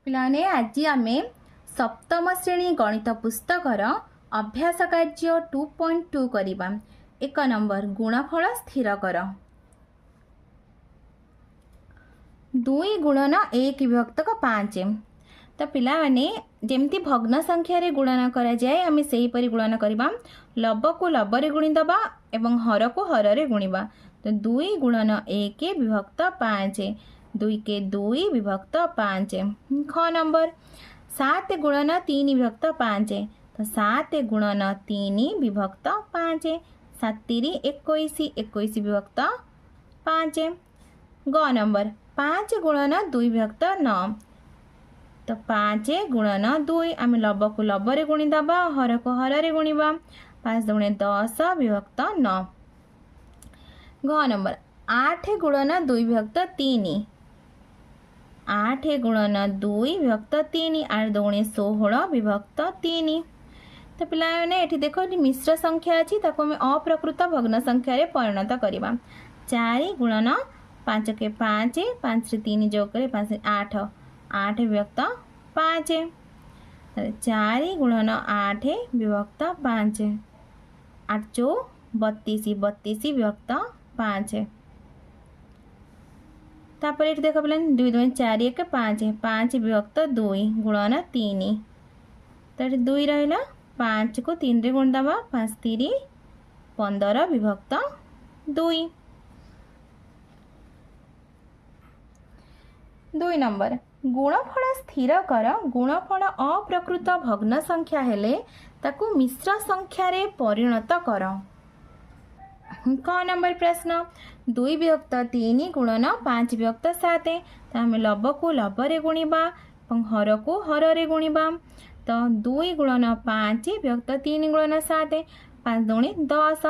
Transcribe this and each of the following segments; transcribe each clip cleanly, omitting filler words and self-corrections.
पिलाने आज आम सप्तम श्रेणी गणित पुस्तकर अभ्यास कार्य 2.2 करवा। एक नंबर गुणफल स्थिर कर। 2 गुणन 1 विभक्तक 5। तो पिला माने जेमती भग्न संख्या रे गुणन करा जाए आम से परी गुणन करवा। लब को लब रे गुणी दबा एवं हर को हर रे गुणिबा। तो 2 गुणन 1 विभक्त 5, 2 के 2 विभक्त 5। ख नंबर 7 गुणन 3 विभक्त 5। तो 7 गुणन 3 विभक्त 5, 7 3 21, 21 विभक्त 5। ग नंबर 5 गुणन 2 विभक्त 9। तो 5 गुणन 2 आम लब को लब रे गुणी दबा, हर को हर रे गुणिबा। 5 दुणे 10 विभक्त 9। घ नंबर 8 गुणन 2 विभक्त 3। 8 गुणन 2 विभक्त 3, 8 दुणे 16 विभक्त 3। तो पिलाने एठी देखो मिश्र संख्या अच्छी ताको हमें अप्रकृत भग्न संख्या रे परिणत करवा। 4 गुणन 5 के 5, 5 रे 3 जोग करे 5 8, 8 विभक्त 5। 4 गुणन 8 विभक्त 5, 8 चौ 32, 32 विभक्त 5। तापर ये देख पे 2 2 4 1 5, 5 विभक्त 2 गुणन 3। तो 2 रहा 5 को 3 रे गुण दबा, 5 3 15 विभक्त 2। 2 नंबर गुणफल स्थिर कर। गुणफल अप्रकृत भग्न संख्या हेले ताकू मिश्र संख्या रे परिणत कर। क नंबर प्रश्न 2 विभक्त 3 गुणन 5 विभक्त 7। तो आम लब को लब रे गुणिबा और हर को हर रे गुणिबा। तो 2 गुणन 5 विभक्त 3 गुणन 7, 5 दुणे 10,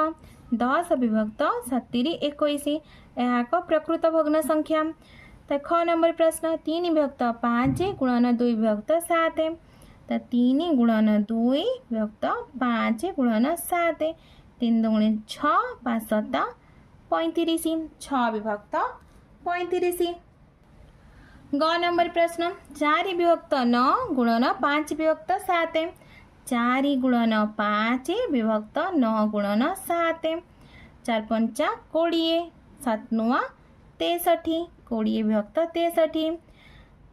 10 विभक्त 7 3 21। यह एक प्रकृत भग्न संख्या। तो ख नंबर प्रश्न 3 विभक्त 5 गुणन 2 विभक्त 7। तो 3 गुणन 2 विभक्त 5 गुणन 7, 3 दुणे 6, 5 7 35, 6 विभक्त 35। ग नंबर प्रश्न 4 विभक्त 9 गुणन 5 विभक्त 7। 4 गुणन 5 विभक्त 9 गुणन 7, 4 5 20, 7 9 63, 20 विभक्त 63।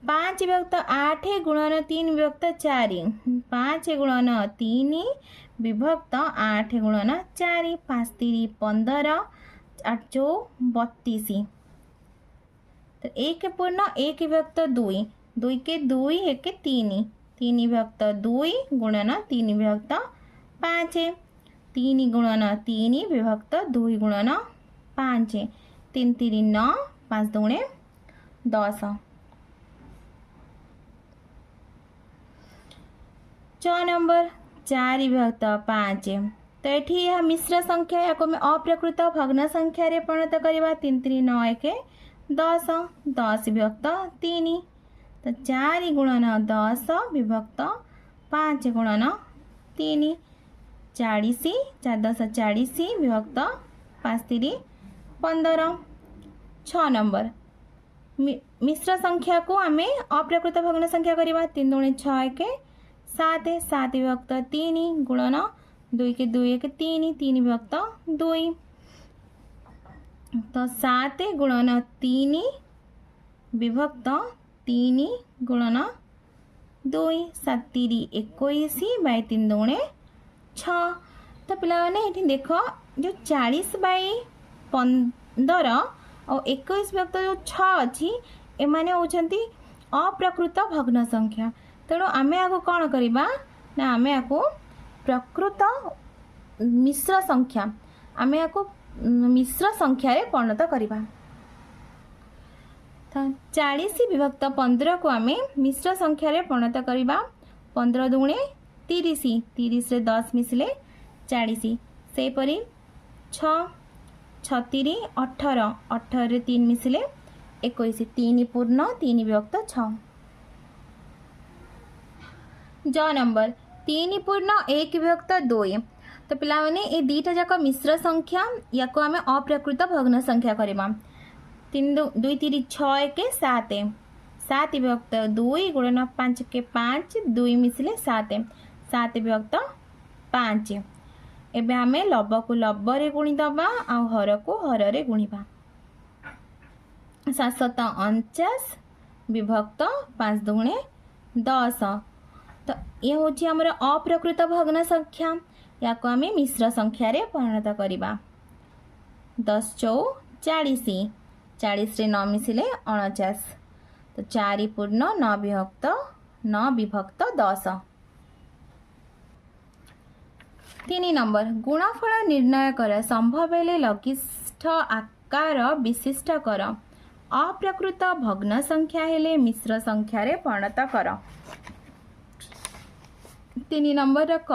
5 विभक्त 8 गुणन 3 विभक्त 4। 5 गुणन 3 विभक्त 8 गुणन 4, 5 3 15, 8 चौ 32। तो 1 पूर्ण 1 विभक्त 2, 2 के 2 1 3, 3 विभक्त 2 गुणन 3 विभक्त 5, 3 गुणन 3 विभक्त 2 गुणन 5, 3 3 9, 5 दुणे 10। 6 नंबर 4 विभक्त 5। तो ये यह मिश्र संख्या या को अप्रकृत भग्न संख्या रे परिणत करवा। 3 3 9 1 10, 10 विभक्त 3। तो 4 गुणन 10 विभक्त 5 गुणन 3, 40, 4 10 40 विभक्त 5 3 15। 6 नंबर मिश्र संख्या को आम अप्रकृत भग्न संख्या करवा। 3 दुणे 6 1 7, 7 विभक्त 3 गुणन 2 के 2 1 3, 3 विभक्त 2। तो 7 गुणन 3 विभक्त 3 गुणन 2, 7 3 21 बाय 3 दुणे 6। तो पिलाने ये देख जो 40 बाय 15 और 21 विभक्त जो 6 अच्छी एमाने होचंती अप्रकृत भग्न संख्या। तेणु आमे आको कौन करवा ना आमे आको प्रकृत मिश्र संख्या आमे आको मिश्र संख्या रे परिणत करवा। तो 40 विभक्त 15 को आमे मिश्र संख्या रे परिणत करवा। 15 दुणे 30, 30 रे 10 मिसले 40, से परी 6 6 3 18, 18 रे 3 मिसले 21, 3 पूर्ण 3 विभक्त 6। ज नंबर 3 पूर्ण 1 विभक्त 2। तो पिला माने ये दीटा जाक मिश्र संख्या या को आम अप्रकृत भग्न संख्या करवा। 3 2 3 6 1 7, 7 विभक्त 2 गुणन 5 के 5 2 मिसिले 7 7 विभक्त 5 एबे आमे लब को लब रे गुणी दबा आ हर को हर रे गुणीबा 749 विभक्त 5 दुणे 10 तो ये होची हमर अप्रकृत भग्न संख्या या को आमे मिश्र संख्या रे परिणत करिबा 10 चौ 40 40 रे 9 मिसिले 49 तो 4 पूर्ण 9 विभक्त 10 3 नंबर गुणफल निर्णय कर संभव हेले लघिष्ठ आकार विशिष्ट कर अप्रकृत भग्न संख्या हेले मिश्र संख्या रे परिणत कर 3 नंबर क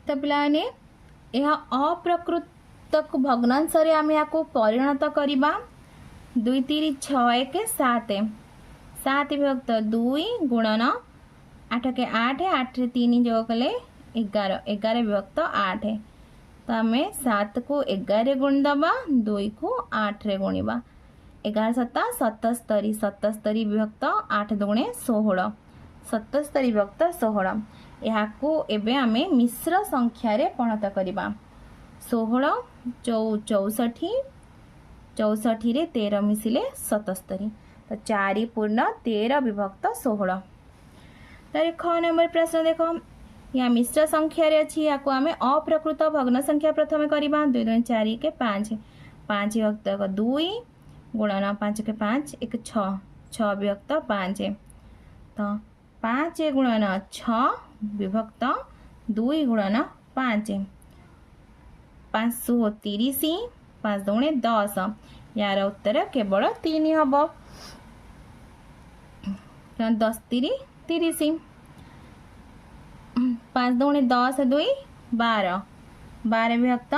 तो पिलाने यह अप्रकृत भग्नांश रे आमे याको परिणत करिबा 2 3 6 1 7 7 विभक्त 2 गुणन 8 के 8 8 रे 3 जोग कले 11 11 विभक्त 8 तो आमे 7 को 11 रे गुण दबा 2 को 8 रे गुणीबा 11 7 77 77 विभक्त 8 दुणे 16 77 विभक्त 16 यहाँ को एबे आमे मिश्र संख्या रे परिणत करिबा 16 64 64 रे 13 मिसिले 77 तो 4 पूर्ण 13 विभक्त 16 तारे ख नंबर प्रश्न देखो यहाँ मिश्र संख्या रे अछि या को आमे अप्रकृत भग्न संख्या प्रथमे करिबा 2 2 4 के 5 5 विभक्त 2 गुणन 5 के 5 1 6 6 विभक्त 5 तो 5 गुणन 6 विभक्त 2 गुणन 5 530 5 दुणे 10 यार उत्तर केवल 3 हम 10 3 30 5 दुणे 10 2 12 12 विभक्त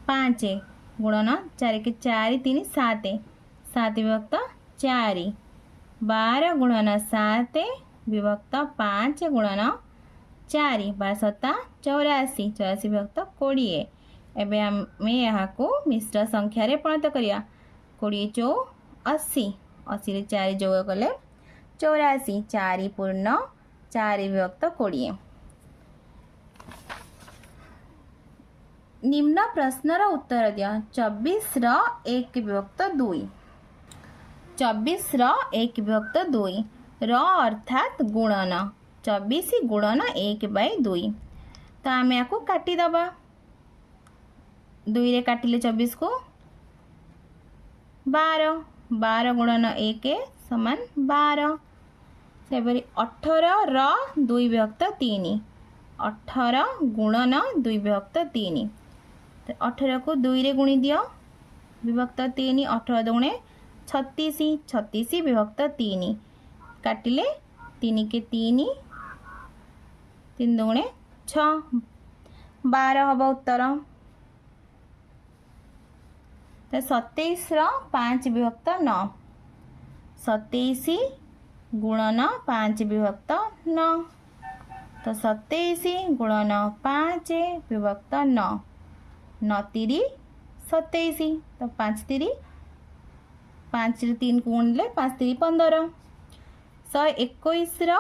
5 गुणन 4 के 4 3 7 7 विभक्त 4 12 गुणन 7 विभक्त 5 गुणन 4 12 7 84 84 विभक्त 20 एबे आमे यहाँ को मिश्र संख्या रे परिणत करिया 20 चौ 80 80 रे 4 जोग कले 84 4 पूर्ण 4 विभक्त 20 निम्न प्रश्न रो उत्तर दिया 24 रो 1 विभक्त 2 24 रो 1 विभक्त 2 र अर्थात गुणन 24 गुणन 1/2 तो आम या काटी दबा 2 रे काटिले 24 को 12 12 गुणन 1 समान 12 सेपरी 18 र 2 विभक्त 3 18 गुणन 2 विभक्त 3 तो 18 को 2 रे गुणी दियो विभक्त 3 18 दुणे 36 36 विभक्त 3 काटिले 3 के 3 3 दुणे 6 12 हब उत्तर तो 27 रो 5 विभक्त 9 27 गुणन 5 विभक्त 9 तो 27 गुणन 5 विभक्त 9 9 3 27 तो 5 3 5 रे 3 को गुणिले 5 3 15 121 रो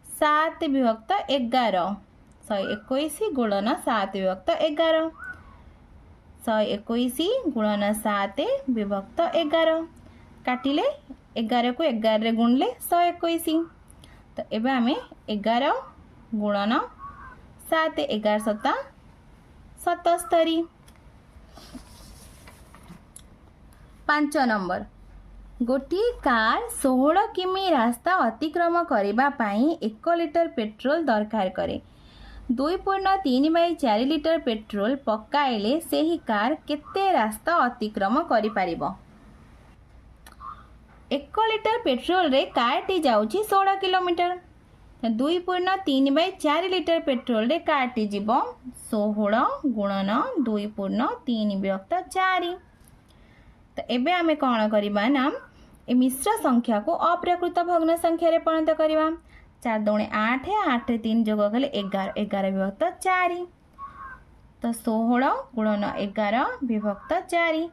7 विभक्त 11 121 गुणन 7 विभक्त 11 121 गुणन 7 विभक्त 11 काटिले 11 को 11 रे गुणले 121 तो एबे आमे 11 गुणन 7 11 7 77 5 नंबर गोटी कार 16 किमी रास्ता अतिक्रम करिबा पाई 1 लिटर पेट्रोल दरकार करे 2.3/4 लिटर पेट्रोल पकाइले सेही कार केते रास्ता अतिक्रम करि पारिबो 1 लिटर पेट्रोल रे कार टी जाउची 16 किलोमीटर 2.3/4 लिटर पेट्रोल रे कार टी जीवो 16 गुणन 2.3/4 तो एबे आमे कौन करिबा ना ए मिश्र संख्या को अप्रकृत भग्न संख्या रे परिणत करिबा 4 दुणे 8 8 3 जोग कले 11 11 विभक्त 4 तो 16 गुणन 11 विभक्त 4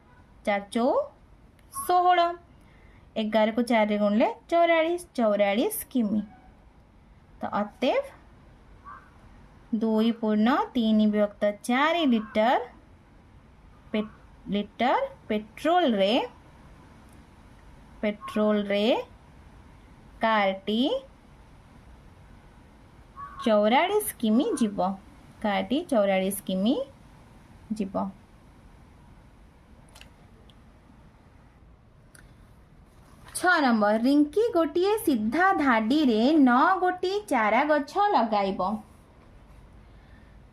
4 चौ 16, 11 को 4 रे गुणले 44, 44 किमी। तो अतएव 2 पूर्ण 3 विभक्त 4 लिटर पेट्रोल रे कारटी 44 किमी जीव। कारटी 44 किमी जीव। 6 नंबर, रिंकी गोटे सीधा धाडी रे 9 गोटी चारा गछ लगाइब।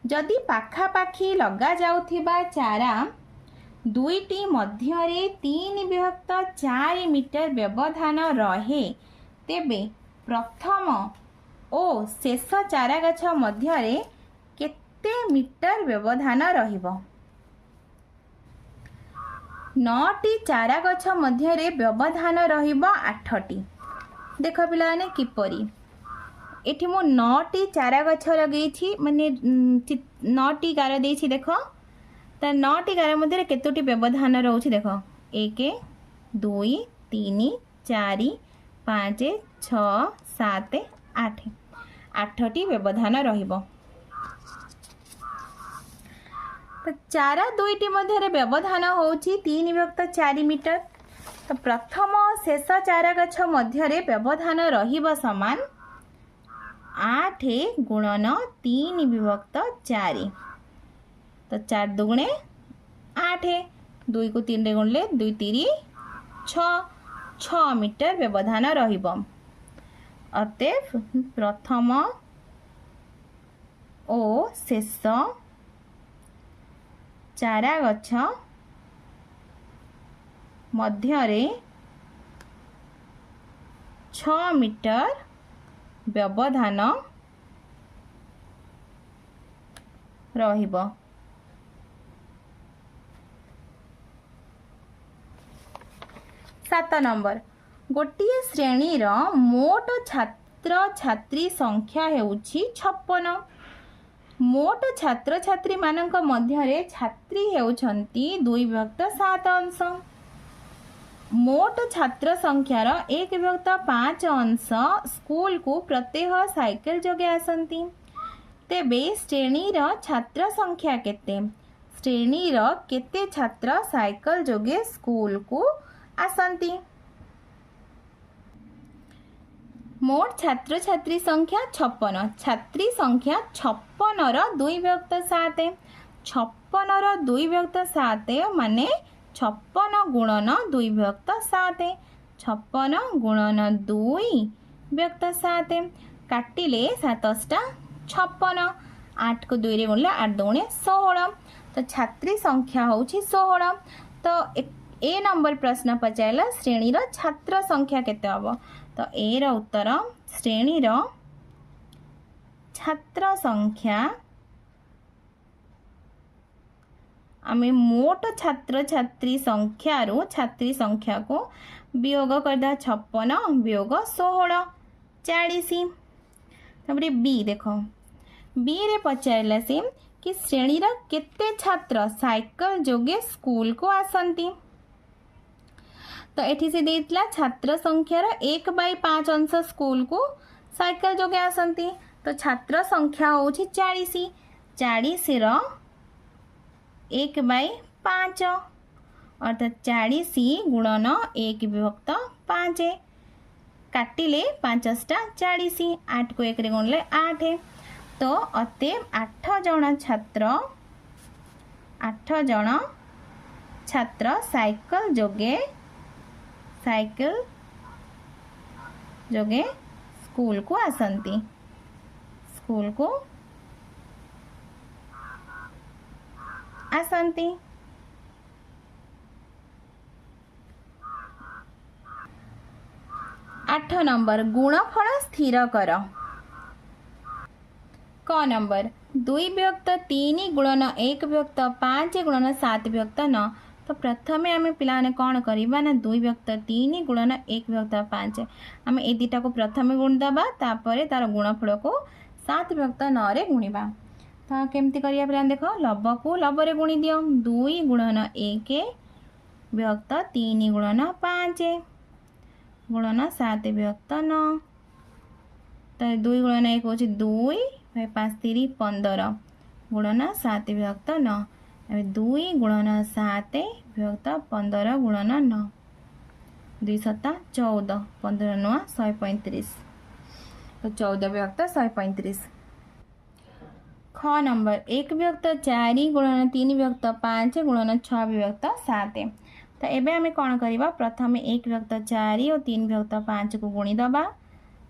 जदि पाखापाखी लगा जाउथिबा चारा दुईटी मध्यरे 3/4 मीटर व्यवधान रहे, तेबे प्रथम ओ शेष चारा गछ मध्यरे केते मीटर व्यवधान रहिबो? 9टी चारा गछ मध्यरे व्यवधान रहिबो 8टी। देख पिलाने किपरि एठी मो 9टी चारा गछ लगेछि, माने 9टी गार देछि। देख त 9टी गार मध्यरे केतोटी व्यवधान रहउछि? देख 1 2 3 4 5 6 7 8, 8टी व्यवधान रहिबो। तो चारा दुईटी मध्यरे व्यवधान होउछि 3/4 मीटर। तो प्रथम शेष चारा गछ मध्यरे व्यवधान रहिबो समान 8 गुणन 3/4। तो 4 दुगुणे 8, 2 को 3 रे गुणले 2 3 6 मीटर व्यवधान रहिबो। अतएव प्रथम ओ शेष चारा गछ मध्यरे 6 मीटर व्यवधान रहिबो। 7 नंबर, गोटे श्रेणीर मोट छात्र छात्री संख्या हेउछि 56। मोट छात्र छात्री मानक मध्यरे छात्री हेउछंती 2/7 अंश। मोट छात्र संख्यार 1/5 अंश स्कूल को प्रत्येह साइकेल जोगे आसंती। तेबे श्रेणीर छात्र संख्या केते? श्रेणीर केते छात्र साइकेल जोगे स्कूल को आसंती? मोट छात्र छात्री संख्या 56, छात्री संख्या 56 रो 2/7। 56 रो 2/7 माने 56 गुणन 2/7। 56 गुणन 2/7 काटिले 7 56, 8 को 2 रे गुणले 8 दुणे 16। तो छात्री संख्या होउछि 16। तो ए नंबर प्रश्न पचारला श्रेणीर छात्र संख्या केते हबो? तो ए रो उत्तर श्रेणीर छात्र संख्या आमे मोट छात्र छात्री संख्या रो छात्री संख्या को वियोग करदा 56 वियोग 16 40। तबरे बी देखो, बी रे पचारला से कि श्रेणीर केते छात्र साइकेल जोगे स्कूल को आसंती। तो एठी से देतला छात्र संख्यार 1/5 अंश स्कूल को साइकेल जोगे आसंती। तो छात्र संख्या होउछि 40। 40 रो 1/5 अर्थात 40 गुणन 1/5 काटिले 5 40, 8 को 1 रे गुणले 8। तो अतएव 8 जण छात्र साइकेल जोगे स्कूल को आसंती। स्कूल को आसंती। 8 नंबर, गुणफल स्थिर कर। क नंबर 2/3 गुणन 1/5 गुणन 7/9। तो प्रथमे आम पिलाने कौन करवा ना 2/3 गुणन 1/5 आम ए दुटा को प्रथमे गुणिदेबा, तापर तार गुणफल को 7/9 रे गुणिबा। तो केमती करिया पिलाने देख, लब को लब रे गुणी दियो। 2 गुणन 1 विभक्त 3 गुणन 5 गुणन 7 विभक्त 9 तो 2 गुणन 1 हो 2 5 3 15 गुणन 7 विभक्त 9 2 गुणन 7 विभक्त 15 गुणन 9 2 7 14 15 9 135 तो 14 विभक्त 135। ख नंबर 1 विभक्त 4 गुणन 3 विभक्त 5 गुणन 6 विभक्त 7 तो एबे आमे कौन करवा प्रथम 1 विभक्त 4 और 3 विभक्त 5 को गुणी दबा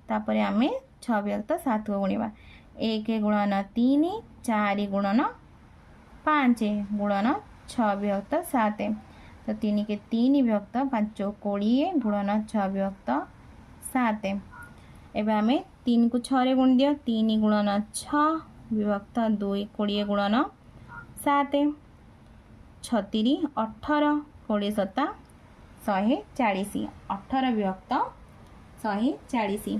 तापर आमे 6 विभक्त 7 को गुणवा 1 गुणन 3 4 गुणन 5 गुणन 6 विभक्त 7 तो 3 के 3 विभक्त 5 20 गुणन 6 विभक्त 7 एबे आमे 3 को 6 रे गुण दियो 3 गुणन 6 विभक्त 2 20 गुणन 7 36 18 20 7 140 18 विभक्त 140।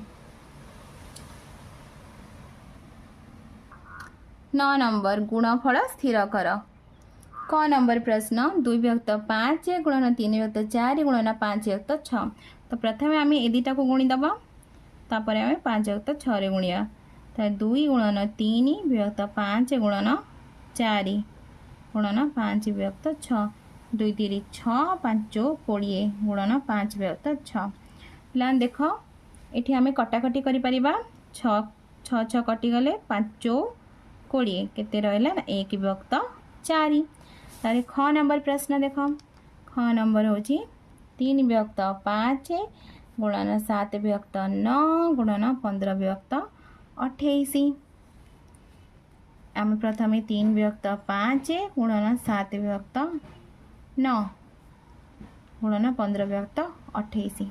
9 नंबर गुणफल स्थिर कर। क नंबर प्रश्न 2 विभक्त 5 गुणन 3 विभक्त 4 गुणन 5 विभक्त 6 तो प्रथम आम ए दुटा को गुणी दबा तापर आम 5 विभक्त 6 रे गुणिया तो 2 गुणन 3 विभक्त 5 गुणन 4 गुणन 5 विभक्त 6 2 3 6 5 20 गुणन 5 विभक्त 6 पिला देख ये आम कटाकटी कर 6 6 6 कटिगले 5 20 केते रहा 1 विभक्त 4 तारे ख नंबर प्रश्न देख ख नंबर हूँ 3 विभक्त 5 गुणन 7 विभक्त 9 गुणन 15 विभक्त 28 आम प्रथम 3 विभक्त 5 गुणन 7 विभक्त 9 गुणन 15 विभक्त 28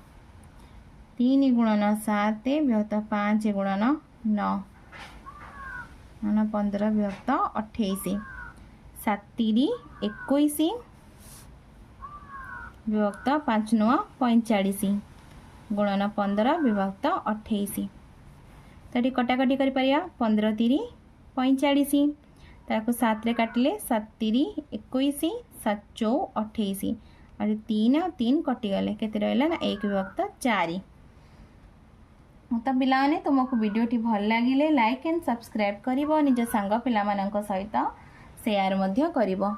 3 गुणन 7 विभक्त 5 गुणन 9 गुणन 15 विभक्त 28 7 21 विभक्त 5 9 45 गुणन 15 विभक्त 28 तो ये कटाकटी कर 15 3 45 ताको 7 रे काटिले 7 3 21 7 4 28 और 3 और 3 कटिगले केते रहला 1 विभक्त 4। तो पिलाने तुमको वीडियोटी भल लगिले लाइक एंड सब्सक्राइब करिवो निज सांग पिला मानक सहित शेयर मध्य करिवो।